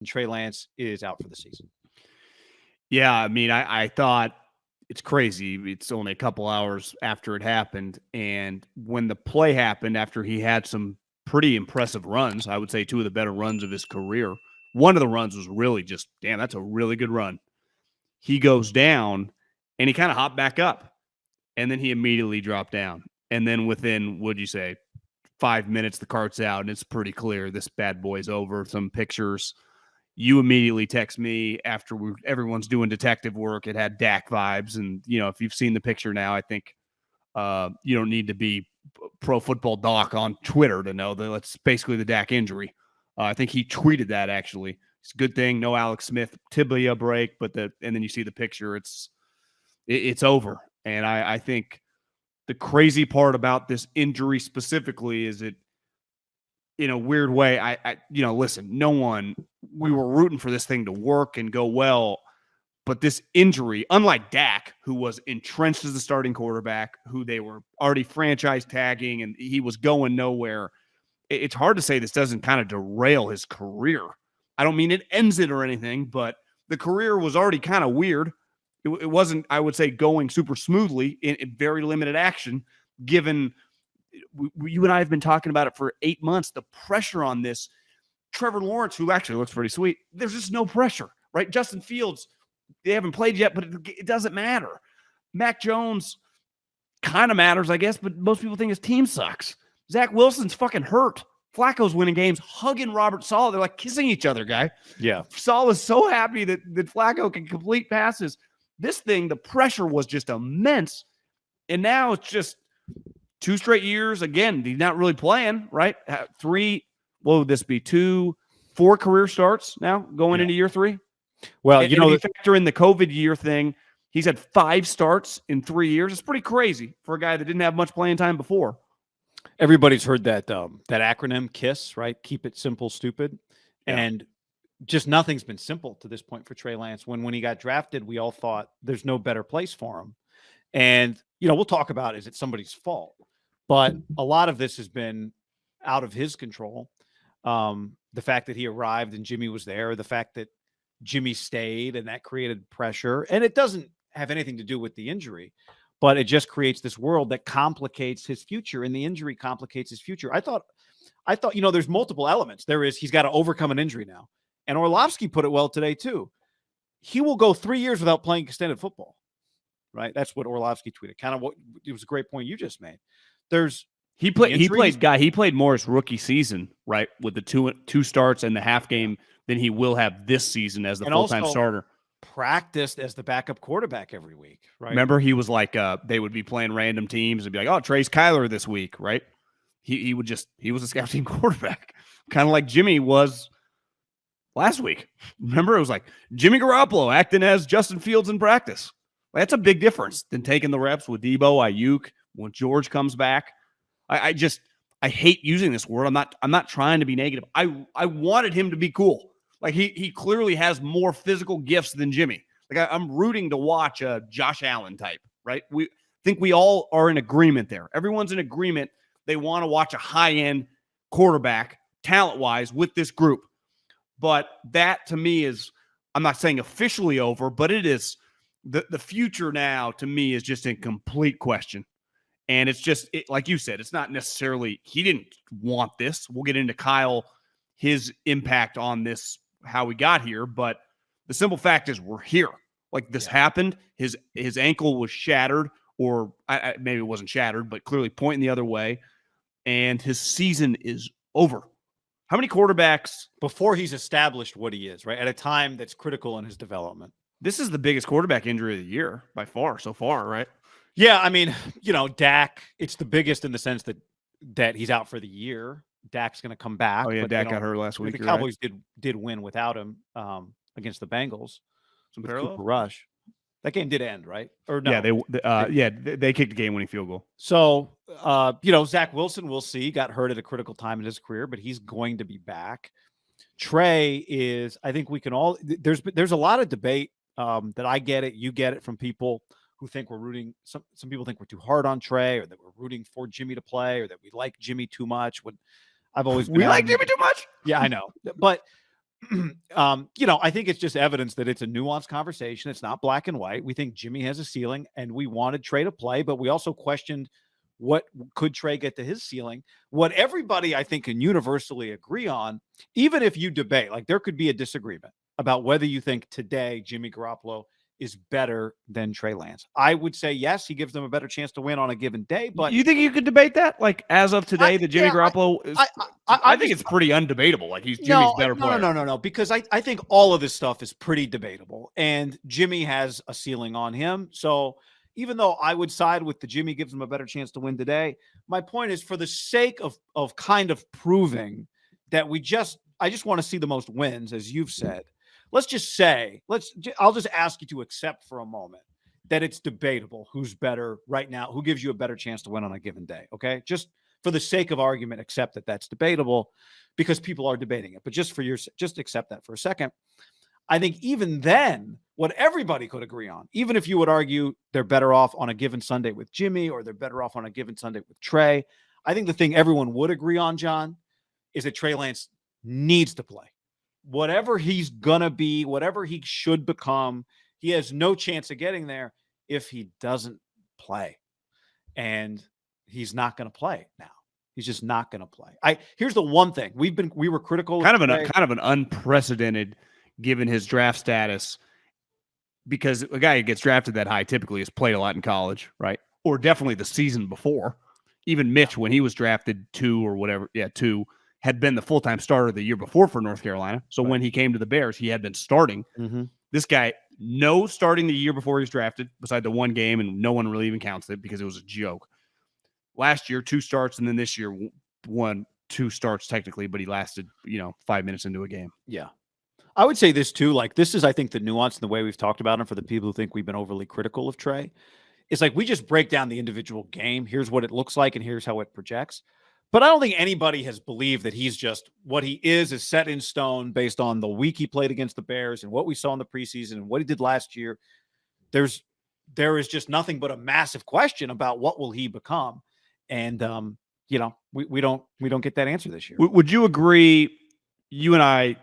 and Trey Lance is out for the season. Yeah, I mean, I thought it's crazy. It's only a couple hours after it happened. And when the play happened, after he had some pretty impressive runs, I would say 2 of the better runs of his career. One of the runs was really just, damn, that's a really good run. He goes down, and he kind of hopped back up, and then he immediately dropped down. And then within, what'd you say, 5 minutes, the cart's out, and it's pretty clear this bad boy's over. Some pictures. You immediately text me after everyone's doing detective work. It had Dak vibes. And, if you've seen the picture now, I think you don't need to be Pro Football Doc on Twitter to know that that's basically the Dak injury. I think he tweeted that, actually. It's a good thing. No Alex Smith tibia break, and then you see the picture. It's over. And I think the crazy part about this injury specifically is it, in a weird way, listen, we were rooting for this thing to work and go well, but this injury, unlike Dak, who was entrenched as the starting quarterback, who they were already franchise tagging and he was going nowhere, it's hard to say this doesn't kind of derail his career. I don't mean it ends it or anything, but the career was already kind of weird. It wasn't, I would say, going super smoothly in very limited action, given you and I have been talking about it for 8 months, the pressure on this. Trevor Lawrence, who actually looks pretty sweet, there's just no pressure, right? Justin Fields, they haven't played yet, but it doesn't matter. Mac Jones kind of matters, I guess, but most people think his team sucks. Zach Wilson's fucking hurt. Flacco's winning games, hugging Robert Saleh. They're like kissing each other, guy. Yeah. Saleh is so happy that Flacco can complete passes. This thing, the pressure was just immense. And now it's just 2 straight years. Again, he's not really playing, right? 3, what would this be? 4 career starts now going into year 3? Well, if you factor in the COVID year thing, he's had 5 starts in 3 years. It's pretty crazy for a guy that didn't have much playing time before. Everybody's heard that acronym KISS, right? Keep it simple, stupid. Yeah. And just nothing's been simple to this point for Trey Lance. When he got drafted, we all thought there's no better place for him. And, we'll talk about, is it somebody's fault? But a lot of this has been out of his control. The fact that he arrived and Jimmy was there, the fact that Jimmy stayed and that created pressure. And it doesn't have anything to do with the injury, but it just creates this world that complicates his future, and the injury complicates his future. I thought, there's multiple elements. He's got to overcome an injury now. And Orlovsky put it well today too. He will go 3 years without playing extended football, right? That's what Orlovsky tweeted. It was a great point you just made. He played more his rookie season, right? With the two starts and the half game than he will have this season as the full-time starter. Practiced as the backup quarterback every week, right? Remember, he was like, they would be playing random teams and be like, oh, Trey's Kyler this week, right? He was a scout team quarterback, kind of like Jimmy was last week. Remember, it was like Jimmy Garoppolo acting as Justin Fields in practice. That's a big difference than taking the reps with Debo, Ayuk, when George comes back. I hate using this word. I'm not trying to be negative. I wanted him to be cool. Like he clearly has more physical gifts than Jimmy. Like I'm rooting to watch a Josh Allen type, right? We think we all are in agreement there. Everyone's in agreement. They want to watch a high-end quarterback, talent-wise, with this group. But that, to me, is, I'm not saying officially over, but it is, the future now, to me, is just in complete question. And it's just, like you said, it's not necessarily, he didn't want this. We'll get into Kyle, his impact on this, how we got here. But the simple fact is we're here. Like this happened. His ankle was shattered, or maybe it wasn't shattered, but clearly pointing the other way. And his season is over. How many quarterbacks? Before he's established what he is, right? At a time that's critical in his development. This is the biggest quarterback injury of the year by far, so far, right? Yeah, I mean, Dak, it's the biggest in the sense that he's out for the year. Dak's going to come back. Oh, yeah, Dak got hurt last week. The Cowboys did win without him against the Bengals. Some parallel? Cooper Rush. That game did end, right? Or no? Yeah, they kicked the game-winning field goal. So, Zach Wilson, we'll see, got hurt at a critical time in his career, but he's going to be back. Trey is, I think we can all, there's a lot of debate that I get it, you get it from people who think we're rooting, some people think we're too hard on Trey, or that we're rooting for Jimmy to play, or that we like Jimmy too much. I've always been like Jimmy too much? Yeah, I know. But I think it's just evidence that it's a nuanced conversation. It's not black and white. We think Jimmy has a ceiling, and we wanted Trey to play, but we also questioned what could Trey get to his ceiling. What everybody, I think, can universally agree on, even if you debate, like there could be a disagreement about whether you think today Jimmy Garoppolo is better than Trey Lance. I would say yes, he gives them a better chance to win on a given day. But you think you could debate that? Like as of today, that Jimmy Garoppolo is. I think it's pretty undebatable. Like Jimmy's better player. No. Because I think all of this stuff is pretty debatable, and Jimmy has a ceiling on him. So even though I would side with the Jimmy gives him a better chance to win today, my point is for the sake of kind of proving that I just want to see the most wins, as you've said. Let's just say, I'll just ask you to accept for a moment that it's debatable who's better right now, who gives you a better chance to win on a given day. Okay. Just for the sake of argument, accept that that's debatable because people are debating it. But just accept that for a second. I think even then, what everybody could agree on, even if you would argue they're better off on a given Sunday with Jimmy or they're better off on a given Sunday with Trey, I think the thing everyone would agree on, John, is that Trey Lance needs to play. Whatever he's going to be, whatever he should become, he has no chance of getting there if he doesn't play. And he's not going to play now. He's just not going to play. Here's the one thing we were critical. Kind of an unprecedented given his draft status, because a guy who gets drafted that high typically has played a lot in college, right? Or definitely the season before. Even Mitch, when he was drafted 2 had been the full-time starter the year before for North Carolina. So when he came to the Bears, he had been starting. Mm-hmm. This guy, no starting the year before he was drafted, beside the one game, and no one really even counts it because it was a joke. Last year, 2 starts, and then this year, 2 starts technically, but he lasted, 5 minutes into a game. Yeah. I would say this too, like this is, I think, the nuance in the way we've talked about him for the people who think we've been overly critical of Trey. It's like we just break down the individual game. Here's what it looks like, and here's how it projects. But I don't think anybody has believed that he's just what he is set in stone based on the week he played against the Bears and what we saw in the preseason and what he did last year. There is just nothing but a massive question about what will he become. And, we don't get that answer this year. Would you agree? You and I,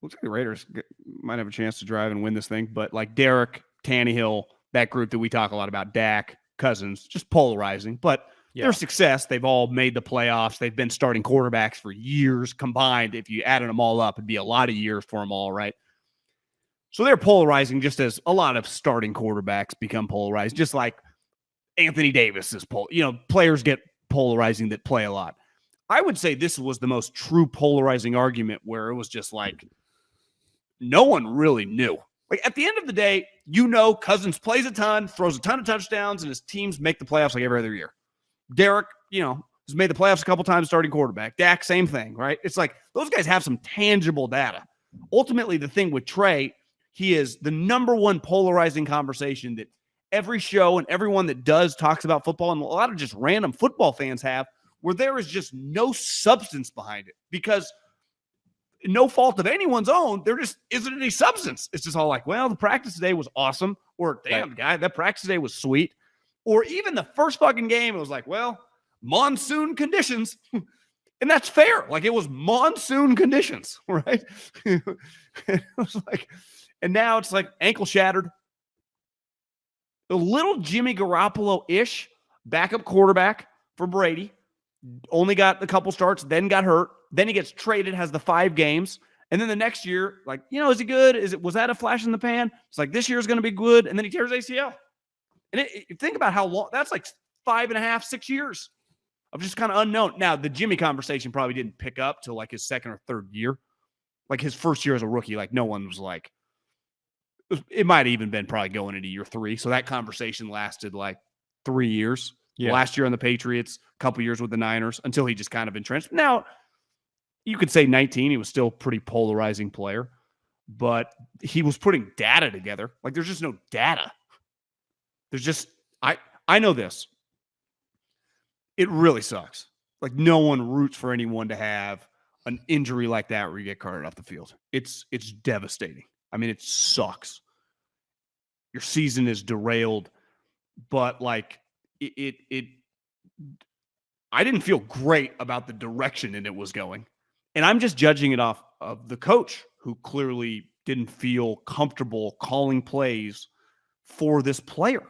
looks like the Raiders might have a chance to drive and win this thing, but like Derek, Tannehill, that group that we talk a lot about, Dak, Cousins, just polarizing, but their success, they've all made the playoffs. They've been starting quarterbacks for years combined. If you added them all up, it'd be a lot of years for them all, right? So they're polarizing just as a lot of starting quarterbacks become polarized, just like Anthony Davis is players get polarizing that play a lot. I would say this was the most true polarizing argument where it was just like no one really knew. Like at the end of the day, Cousins plays a ton, throws a ton of touchdowns, and his teams make the playoffs like every other year. Derek, has made the playoffs a couple times starting quarterback. Dak, same thing, right? It's like those guys have some tangible data. Ultimately, the thing with Trey, he is the number one polarizing conversation that every show and everyone that does talks about football, and a lot of just random football fans have, where there is just no substance behind it because no fault of anyone's own, there just isn't any substance. It's just all like, well, the practice today was awesome, or damn, guy, that practice today was sweet. Or even the first fucking game, it was like, well, monsoon conditions. And that's fair. Like it was monsoon conditions, right? It was like, and now it's like ankle shattered. A little Jimmy Garoppolo-ish backup quarterback for Brady. Only got a couple starts, then got hurt. Then he gets traded, has the 5 games. And then the next year, like, is he good? Was that a flash in the pan? It's like, this year's going to be good. And then he tears ACL. And think about how long, that's like 5.5, 6 years of just kind of unknown. Now, the Jimmy conversation probably didn't pick up till like his 2nd or 3rd year. Like his first year as a rookie, like no one was like, it might have even been probably going into year 3. So that conversation lasted like 3 years. Yeah. Last year on the Patriots, a couple years with the Niners until he just kind of entrenched. Now, you could say 19, he was still a pretty polarizing player, but he was putting data together. Like there's just no data. There's just, I know this. It really sucks. Like no one roots for anyone to have an injury like that where you get carted off the field. It's devastating. I mean, it sucks. Your season is derailed, but like I didn't feel great about the direction it was going. And I'm just judging it off of the coach, who clearly didn't feel comfortable calling plays for this player.